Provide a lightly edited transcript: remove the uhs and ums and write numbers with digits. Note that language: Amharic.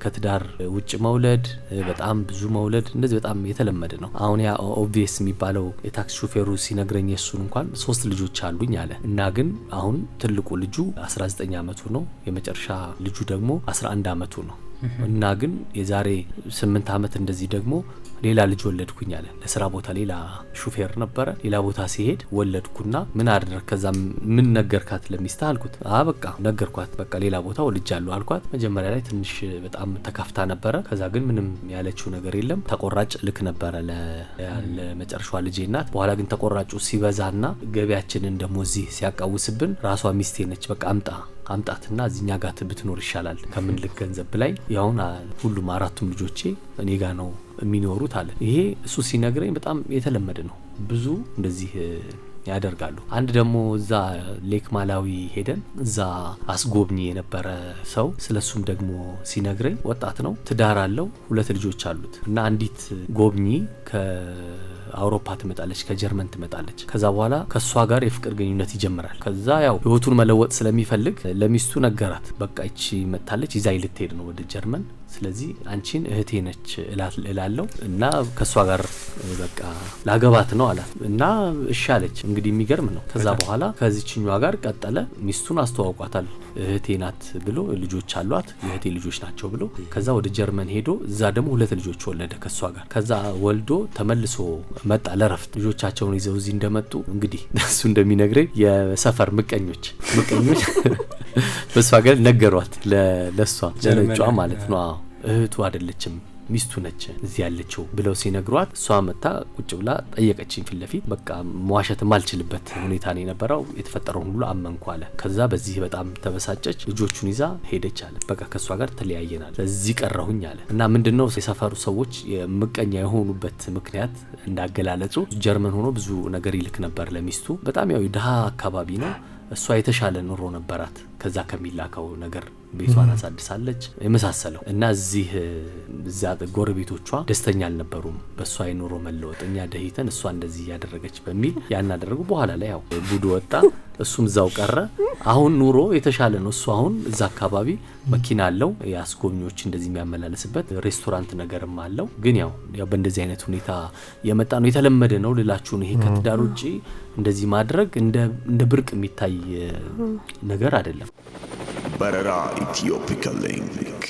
ከትዳር ውጭ መውለድ በጣም ብዙ መውለድ እንደዚህ በጣም የተለመደ ነው። አሁን ያ ኦብቪየስ የሚባለው የታክሲ ሹፌሩ ሲነግረኝ እሱን እንኳን 3 ልጆች አሉኝ አለ እና ግን አሁን ትልቁ ልጁ 19 አመቱ ነው፣ የመጨረሻ ልጁ ደግሞ 11 አመቱ ነው እና ግን የዛሬ 8 አመት እንደዚህ ደግሞ ሌላ ልጅ ወለድኩኝ አለ። ለስራ ቦታ ሌላ ሹፌር ነበረ፣ ሌላ ቦታ ሲሄድ ወለድኩና ምን አደረክ ከዛ ምን ነገርካት ለሚስት አልኩት። በቃ ነገርኳት፣ በቃ ሌላ ቦታ ወልጃለሁ አልኳት። መጀመሪያ ላይ ትንሽ በጣም ተከፍታ ነበረ። ከዛ ግን ምንም ያለችው ነገር የለም። ተቆራጭ ልክ ነበረ ለመጨረሻዋ ልጄ እናት። በኋላ ግን ተቆራጩ ሲበዛና ገቢያችንን ደሞ እዚህ ሲያቃውስብን ራሷ ሚስቴ ነች በቃ አምጣትና እዚህኛ ጋር ብትኖር ይሻላል ከምን ልክ ገንዘብ ላይ ያውን ሁሉም 4ቱም ልጆቼ እኔ ጋር ነው የሚኖሩት አለ። ይሄ እሱ ሲነግረኝ በጣም የተለመደ ነው፣ ብዙ እንደዚህ ያደርጋሉ። አንድ ደግሞ እዛ ሌክ ማላዊ ሄደን እዛ አስጎብኚ የነበረ ሰው ስለሱም ደግሞ ሲነግረኝ ወጣት ነው፣ ትዳር አለው፣ 2 ልጆች አሉት እና አንዲት ጎብኚ አውሮፓ ትመጣለች፣ ከጀርመን ትመጣለች። ከዛ በኋላ ከሷ ጋር የፍቅር ግንኙነት ይጀምራል። ከዛ ያው ህይወቱን መለወጥ ስለሚፈልግ ለሚስቱ ነገራት። በቃ እቺ መጣለች ይዛይ ልትሄድ ነው ወደ ጀርመን፣ ስለዚህ አንቺን እህቴ ነች እላለሁ እና ከሷ ጋር በቃ ላገባት ነው አላት እና እሺ አለች። እንግዲህ የሚገርም ነው። ከዛ በኋላ ከዚህኛዋ ጋር ቀጠለ። ሚስቱን አስተዋውቋታል። እህቴ ናት ብሎ ልጆች አሏት፣ የእህቴ ልጆች ናቸው ብሎ ከዛ ወደ ጀርመን ሄዶ እዛ ደግሞ 2 ልጆች ወለደ ከሷ ጋር። ከዛ ወልዶ ተመልሶ መጣ ለረፍት። ልጆቻቸውን ይዘው እዚህ እንደመጡ እንግዲህ እሱ እንደሚነግረኝ የሰፈር ምቀኞች በሷ ጋር ነገሯት ለሷ ለነጯ ማለት ነው። እህቱ አይደለችም ሚስቱ ነች እዚህ ያለችው ብለው ሲነግሯት እሷ መጣ ቁጭ ብላ ጠየቀችኝ ፊት ለፊት። በቃ መዋሸት ማልችልበት ሁኔታ ነው የነበረው። የተፈጠረውን ሁሉ አመንኩ አለ። ከዛ በዚህ በጣም ተበሳጨች፣ ልጆቹን ይዛ ሄደች አለ። በቃ ከሷ ጋር ተለያየናል፣ እዚህ ቀረሁኝ አለ። እና ምንድነው የሰፈሩ ሰዎች የምቀኛ የሆኑበት ምክንያት እንዳገላለጹ ጀርመን ሆኖ ብዙ ነገር ይልክ ነበር ለሚስቱ። በጣም ያው ድሃ አካባቢ ነው። እሷ የተሻለ ኑሮ ነበራት ከዛ ከሚላከው ነገር፣ ቤቷን አሳድሳለች የመሳሰለው እና እዚህ ጎረቤቶቿ ደስተኛ አልነበሩም በሷ የኑሮ መለወጥ። እኛ ደህይተን እሷ እንደዚህ ያደረገች በሚል ያናደረጉ። በኋላ ላይ ያው ጉድ ወጣ፣ እሱም እዛው ቀረ። አሁን ኑሮ የተሻለ ነው። እሱ አሁን እዛ አካባቢ መኪና አለው፣ ያስጎብኚዎች እንደዚህ የሚያመላለስበት ሬስቶራንት ነገርም አለው። ግን ያው በእንደዚህ አይነት ሁኔታ የመጣ ነው፣ የተለመደ ነው ልላችሁ ነው። ይሄ ከትዳር ውጪ እንደዚህ ማድረግ እንደ ብርቅ የሚታይ ነገር አይደለም። በረራ ኢትዮፒካ ሊንክ